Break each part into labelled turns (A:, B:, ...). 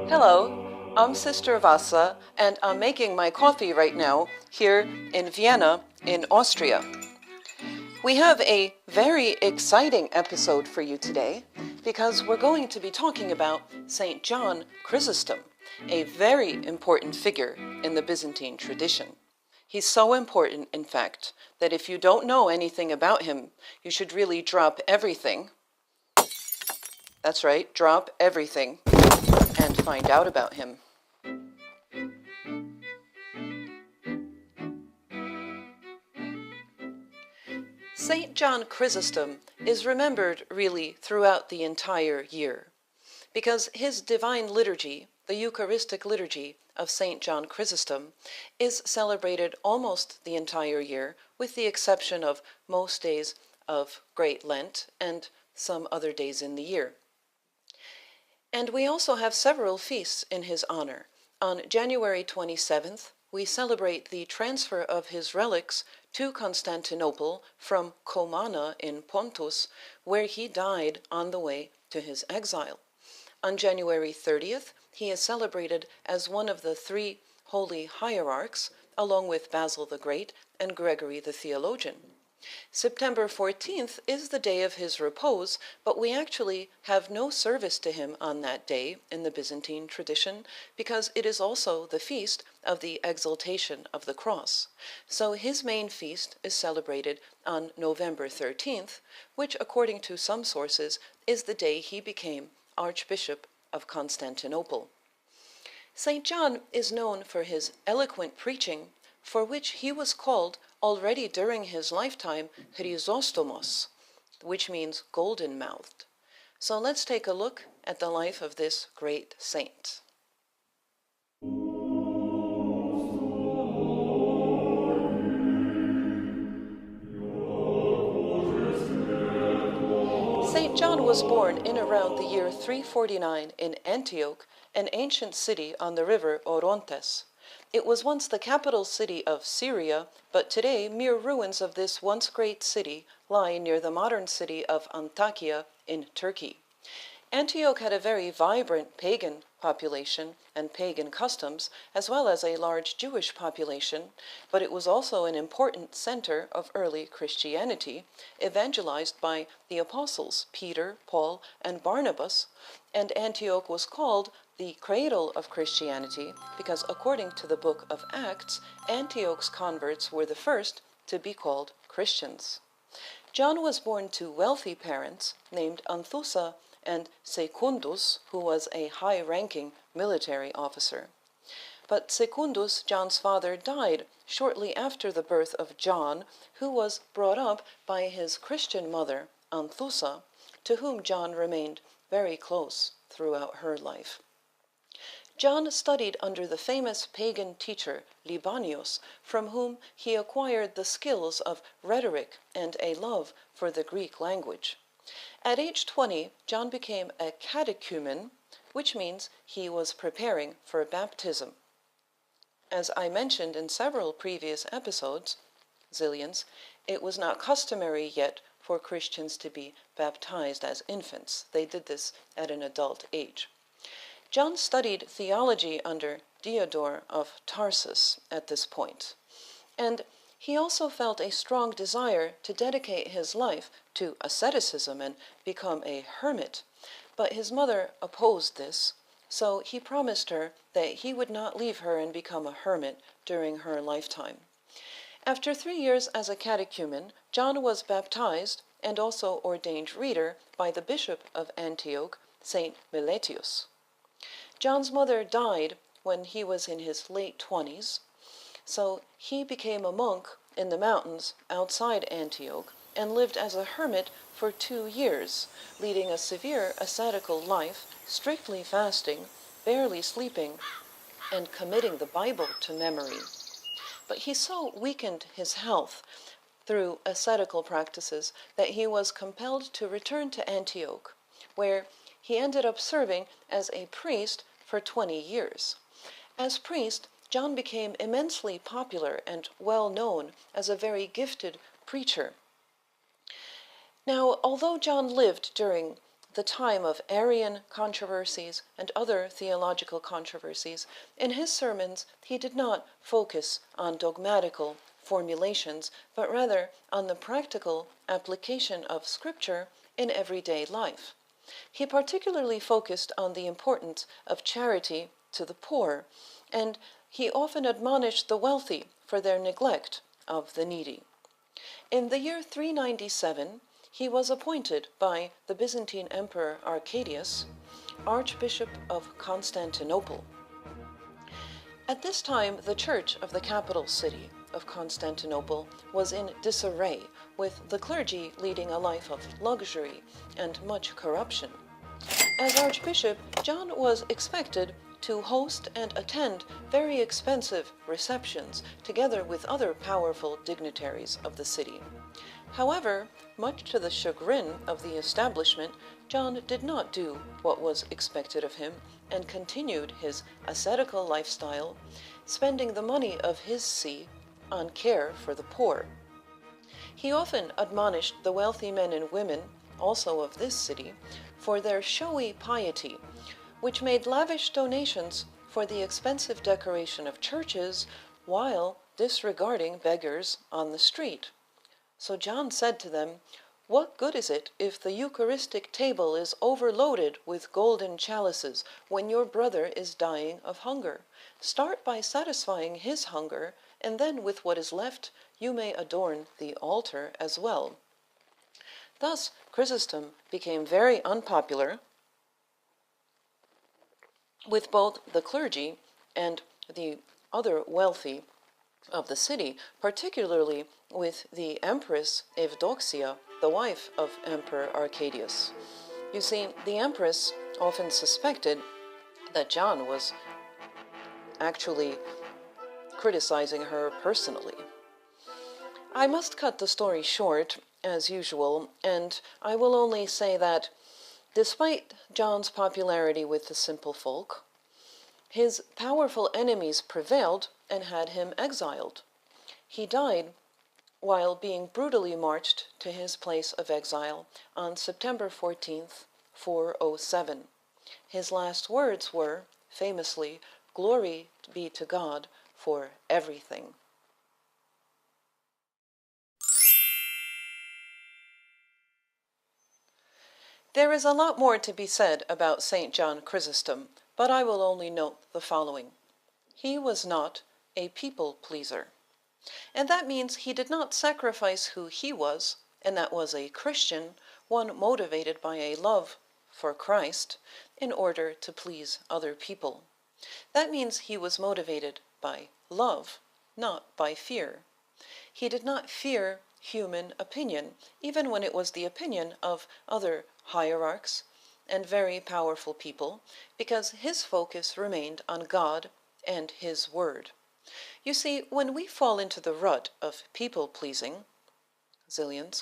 A: Hello, I'm Sister Vassa, and I'm making my coffee right now here in Vienna, in Austria. We have a very exciting episode for you today because we're going to be talking about St. John Chrysostom, a very important figure in the Byzantine tradition. He's so important, in fact, that if you don't know anything about him, you should really drop everything. That's right, drop everything and find out about him. St. John Chrysostom is remembered really throughout the entire year because his divine liturgy, the Eucharistic liturgy of St. John Chrysostom, is celebrated almost the entire year with the exception of most days of Great Lent and some other days in the year. And we also have several feasts in his honor. On January 27th, we celebrate the transfer of his relics to Constantinople from Comana in Pontus, where he died on the way to his exile. On January 30th, he is celebrated as one of the three holy hierarchs, along with Basil the Great and Gregory the Theologian. September 14th is the day of his repose, but we actually have no service to him on that day in the Byzantine tradition because it is also the feast of the exaltation of the cross. So his main feast is celebrated on November 13th, which according to some sources is the day he became Archbishop of Constantinople. St. John is known for his eloquent preaching, for which he was called already during his lifetime Chrysostomos, which means golden-mouthed. So let's take a look at the life of this great saint. St. John was born in around the year 349 in Antioch, an ancient city on the river Orontes. It was once the capital city of Syria, but today mere ruins of this once great city lie near the modern city of Antakya in Turkey. Antioch had a very vibrant pagan population and pagan customs, as well as a large Jewish population, but it was also an important center of early Christianity, evangelized by the apostles Peter, Paul, and Barnabas, and Antioch was called the cradle of Christianity because according to the book of Acts, Antioch's converts were the first to be called Christians. John was born to wealthy parents named Anthusa and Secundus, who was a high-ranking military officer. But Secundus, John's father, died shortly after the birth of John, who was brought up by his Christian mother, Anthusa, to whom John remained very close throughout her life. John studied under the famous pagan teacher Libanius, from whom he acquired the skills of rhetoric and a love for the Greek language. At age 20, John became a catechumen, which means he was preparing for baptism. As I mentioned in several previous episodes, zillions, it was not customary yet for Christians to be baptized as infants. They did this at an adult age. John studied theology under Diodore of Tarsus at this point, and he also felt a strong desire to dedicate his life to asceticism and become a hermit, but his mother opposed this, so he promised her that he would not leave her and become a hermit during her lifetime. After 3 years as a catechumen, John was baptized and also ordained reader by the bishop of Antioch, St. Meletius. John's mother died when he was in his late 20s, so he became a monk in the mountains outside Antioch and lived as a hermit for 2 years, leading a severe ascetical life, strictly fasting, barely sleeping, and committing the Bible to memory. But he so weakened his health through ascetical practices that he was compelled to return to Antioch, where he ended up serving as a priest for 20 years. As priest, John became immensely popular and well known as a very gifted preacher. Now, although John lived during the time of Arian controversies and other theological controversies, in his sermons he did not focus on dogmatical formulations, but rather on the practical application of Scripture in everyday life. He particularly focused on the importance of charity to the poor, and he often admonished the wealthy for their neglect of the needy. In the year 397, he was appointed by the Byzantine Emperor Arcadius Archbishop of Constantinople. At this time, the church of the capital city of Constantinople was in disarray, with the clergy leading a life of luxury and much corruption. As Archbishop, John was expected to host and attend very expensive receptions, together with other powerful dignitaries of the city. However, much to the chagrin of the establishment, John did not do what was expected of him and continued his ascetical lifestyle, spending the money of his see on care for the poor. He often admonished the wealthy men and women, also of this city, for their showy piety, which made lavish donations for the expensive decoration of churches while disregarding beggars on the street. So John said to them, "What good is it if the Eucharistic table is overloaded with golden chalices when your brother is dying of hunger? Start by satisfying his hunger, and then with what is left you may adorn the altar as well." Thus, Chrysostom became very unpopular with both the clergy and the other wealthy of the city, particularly with the Empress Evdoxia, the wife of Emperor Arcadius. You see, the Empress often suspected that John was actually criticizing her personally. I must cut the story short, as usual, and I will only say that despite John's popularity with the simple folk, his powerful enemies prevailed and had him exiled. He died while being brutally marched to his place of exile on September 14th, 407. His last words were, famously, "Glory be to God for everything." There is a lot more to be said about St. John Chrysostom, but I will only note the following. He was not a people pleaser. And that means he did not sacrifice who he was, and that was a Christian, one motivated by a love for Christ, in order to please other people. That means he was motivated by love, not by fear. He did not fear human opinion, even when it was the opinion of other hierarchs and very powerful people, because his focus remained on God and his word. You see, when we fall into the rut of people-pleasing, zillions,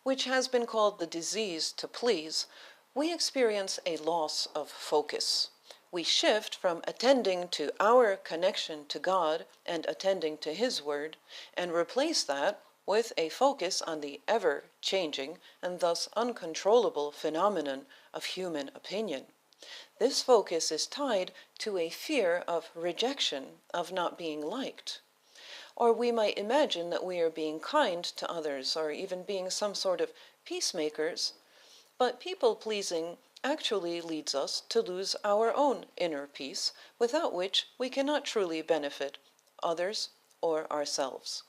A: which has been called the disease to please, we experience a loss of focus. We shift from attending to our connection to God and attending to his word, and replace that with a focus on the ever-changing and thus uncontrollable phenomenon of human opinion. This focus is tied to a fear of rejection, of not being liked. Or we might imagine that we are being kind to others, or even being some sort of peacemakers, but people-pleasing actually leads us to lose our own inner peace, without which we cannot truly benefit others or ourselves.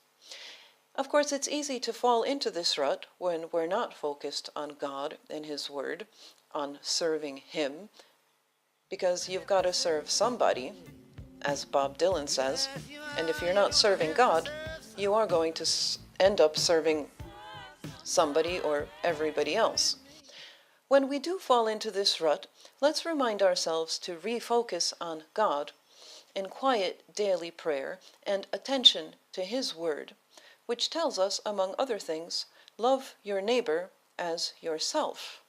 A: Of course, it's easy to fall into this rut when we're not focused on God and his word, on serving him, because you've got to serve somebody, as Bob Dylan says, and if you're not serving God, you are going to end up serving somebody or everybody else. When we do fall into this rut, let's remind ourselves to refocus on God in quiet daily prayer and attention to his word, which tells us, among other things, love your neighbor as yourself.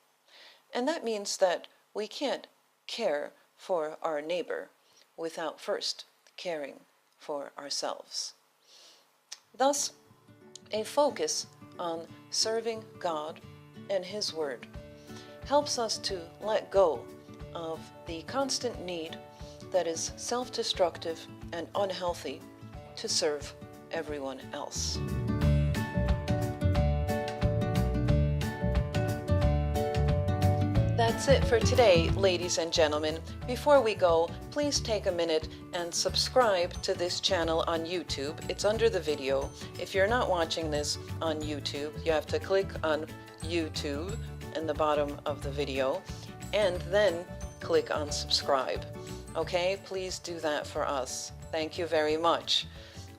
A: And that means that we can't care for our neighbor without first caring for ourselves. Thus, a focus on serving God and his word helps us to let go of the constant need that is self-destructive and unhealthy to serve everyone else. That's it for today, ladies and gentlemen. Before we go, please take a minute and subscribe to this channel on YouTube. It's under the video. If you're not watching this on YouTube, you have to click on YouTube in the bottom of the video and then click on subscribe. Okay, please do that for us. Thank you very much.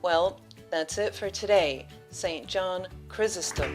A: Well, that's it for today. St. John Chrysostom.